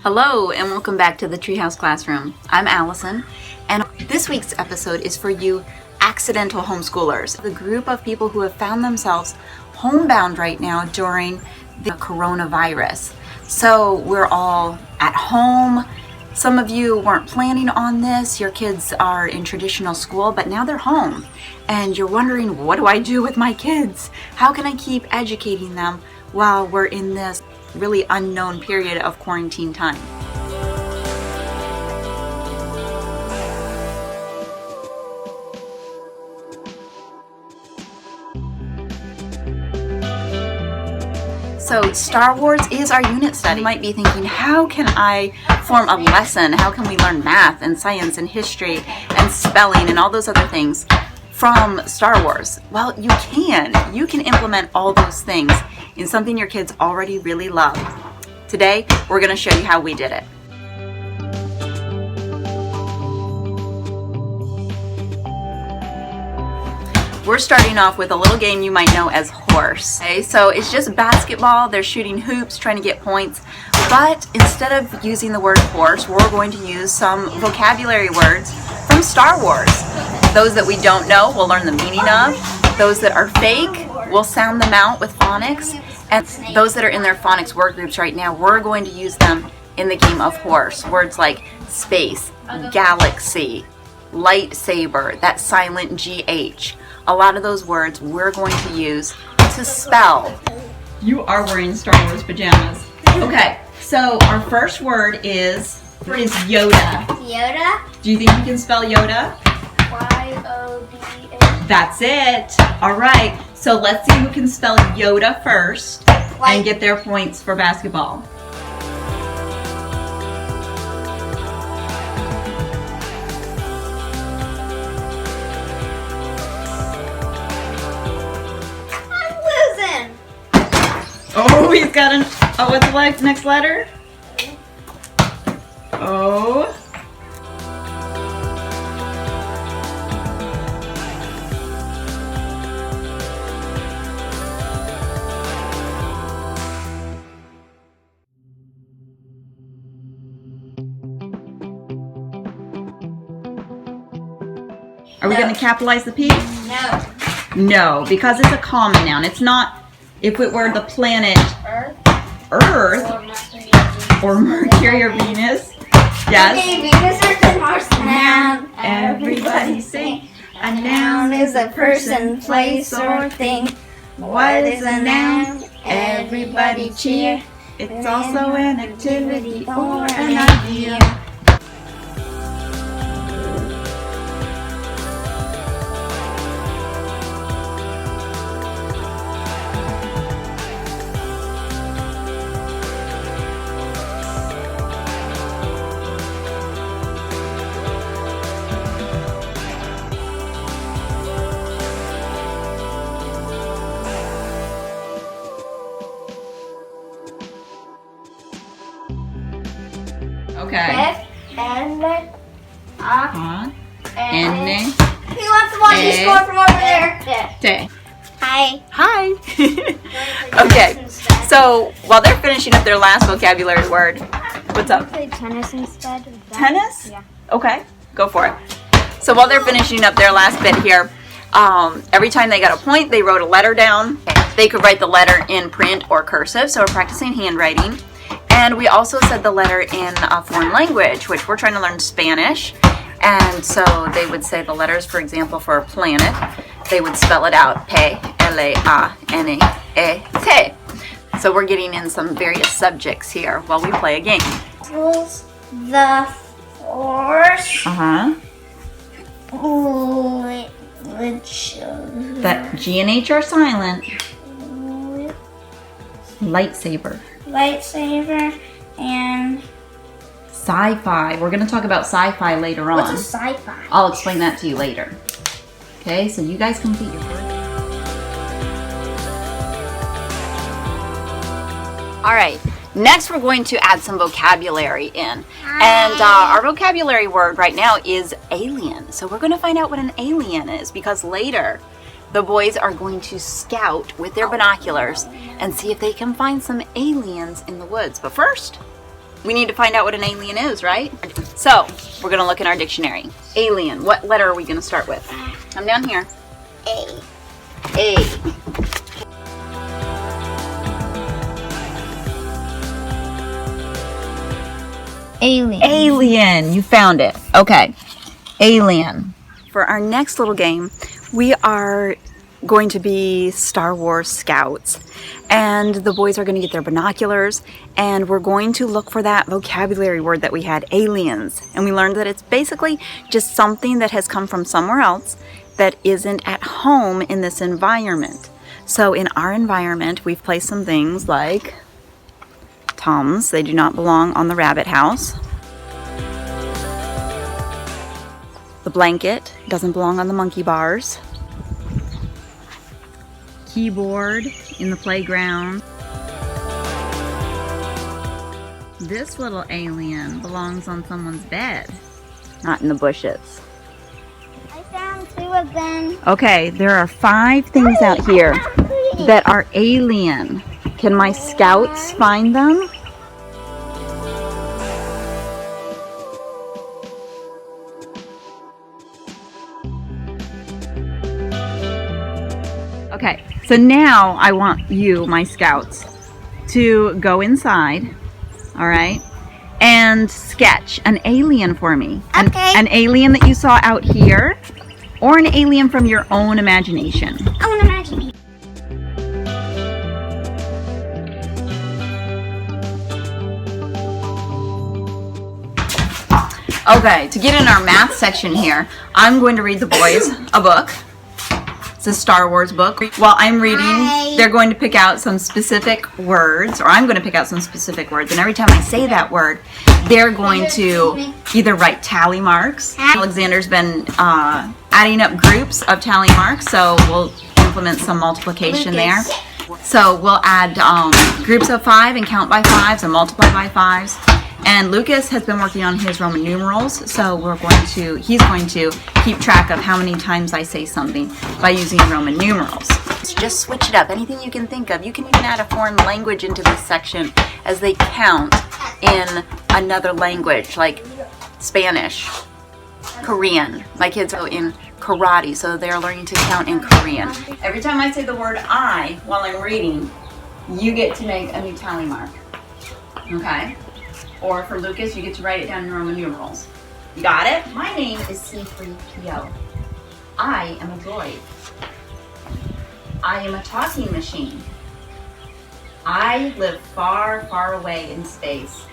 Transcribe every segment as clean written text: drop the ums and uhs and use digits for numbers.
Hello and welcome back to the Treehouse Classroom. I'm Allison, and this week's episode is for you accidental homeschoolers, the group of people who have found themselves homebound right now during the coronavirus. So we're all at home. Some of you weren't planning on this. Your kids are in traditional school, but now they're home. And you're wondering, what do I do with my kids? How can I keep educating them while we're in this really unknown period of quarantine time? So Star Wars is our unit study. You might be thinking, how can I form a lesson? How can we learn math and science and history and spelling and all those other things from Star Wars? Well, you can. You can implement all those things in something your kids already really love. Today, we're going to show you how we did it. We're starting off with a little game you might know as horse. Okay, so it's just basketball. They're shooting hoops, trying to get points. But instead of using the word horse, we're going to use some vocabulary words from Star Wars. Those that we don't know, we'll learn the meaning of. Those that are fake, we'll sound them out with phonics. And those that are in their phonics word groups right now, we're going to use them in the game of horse. Words like space, galaxy, lightsaber, that silent GH. A lot of those words we're going to use to spell. You are wearing Star Wars pajamas. Okay, so our first word is Yoda. Yoda? Do you think you can spell Yoda? Y-O-D-A. That's it. All right, so let's see who can spell Yoda first and get their points for basketball. Oh, he's got an, what's the next letter? O. Are we going to capitalize the P? No. No, because it's a common noun. It's not. If it were the planet Earth or Mercury or Venus, yes. Okay, Venus, Earth, and Mars. Noun. Everybody sing. A noun is a person, place, or thing. What is a noun? Everybody cheer. It's also an activity or an idea. Okay. N. N. Who wants to watch me score from over there? T. Hi. Hi. Okay. So while they're finishing up their last vocabulary word, what's up? Play tennis instead. Tennis? Yeah. Okay. Go for it. So while they're finishing up their last bit here, every time they got a point, they wrote a letter down. They could write the letter in print or cursive, so we're practicing handwriting. And we also said the letter in a foreign language, which we're trying to learn Spanish. And so they would say the letters, for example, for a planet, they would spell it out, P-L-A-N-E-T. So we're getting in some various subjects here while we play a game. The force. Which That G and H are silent. Lightsaber. Lightsaber and Sci-fi. We're going to talk about sci-fi later on. what's a sci-fi? I'll explain that to you later. Okay, so you guys complete your word. All right, next we're going to add some vocabulary in. And our vocabulary word right now is alien. So we're going to find out what an alien is, because later the boys are going to scout with their binoculars and see if they can find some aliens in the woods. But first, we need to find out what an alien is, right? So, we're going to look in our dictionary. Alien, what letter are we going to start with? Come down here. A. A. Alien. Alien, you found it. Okay, alien. For our next little game, we are going to be Star Wars scouts. And the boys are going to get their binoculars, and we're going to look for that vocabulary word that we had, aliens. And we learned that it's basically just something that has come from somewhere else that isn't at home in this environment. So in our environment, we've placed some things like Tums. They do not belong on the rabbit house. The blanket doesn't belong on the monkey bars. Keyboard in the playground. This little alien belongs on someone's bed, not in the bushes. I found 2 of them. Okay, there are 5 things out here that are alien. Can my scouts find them? Okay, so now I want you, my scouts, to go inside, all right, and sketch an alien for me. Okay. An alien that you saw out here, or an alien from your own imagination. I want to imagine. Okay, to get in our math section here, I'm going to read the boys a book. It's a Star Wars book. While I'm reading, they're going to pick out some specific words, or I'm going to pick out some specific words, and every time I say that word, they're going to either write tally marks. Alexander's been adding up groups of tally marks, so we'll implement some multiplication there. So we'll add groups of 5 and count by 5s and multiply by 5s. And Lucas has been working on his Roman numerals, so he's going to keep track of how many times I say something by using Roman numerals. Just switch it up. Anything you can think of. You can even add a foreign language into this section as they count in another language, like Spanish, Korean. My kids are in karate, so they're learning to count in Korean. Every time I say the word I while I'm reading, you get to make a new tally mark. Okay? Or for Lucas, you get to write it down in Roman numerals. You got it? My name is C3PO. I am a droid. I am a talking machine. I live far, far away in space.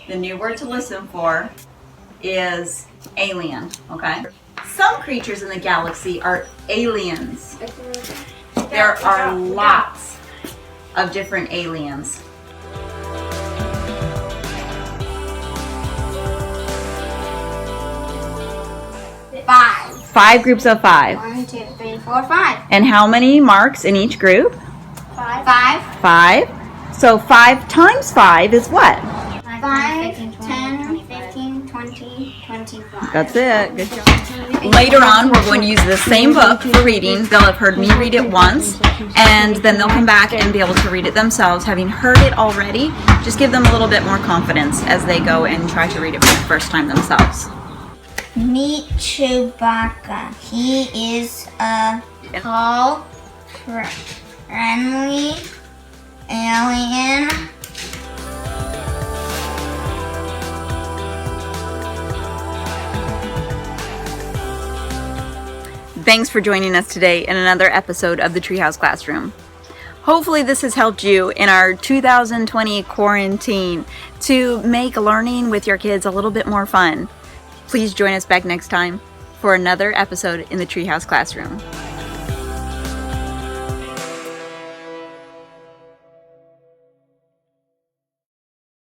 The new word to listen for is alien, okay? Some creatures in the galaxy are aliens. There are lots of different aliens. 5. 5 groups of 5. 1, 2, 3, 4, 5. And how many marks in each group? 5. 5. So 5 times 5 is what? 5, 10, 15, 20, 25. That's it. Good job. Later on, we're going to use the same book for reading. They'll have heard me read it once, and then they'll come back and be able to read it themselves. Having heard it already, just give them a little bit more confidence as they go and try to read it for the first time themselves. Meet Chewbacca. He is a tall, friendly alien. Thanks for joining us today in another episode of the Treehouse Classroom. Hopefully this has helped you in our 2020 quarantine to make learning with your kids a little bit more fun. Please join us back next time for another episode in the Treehouse Classroom.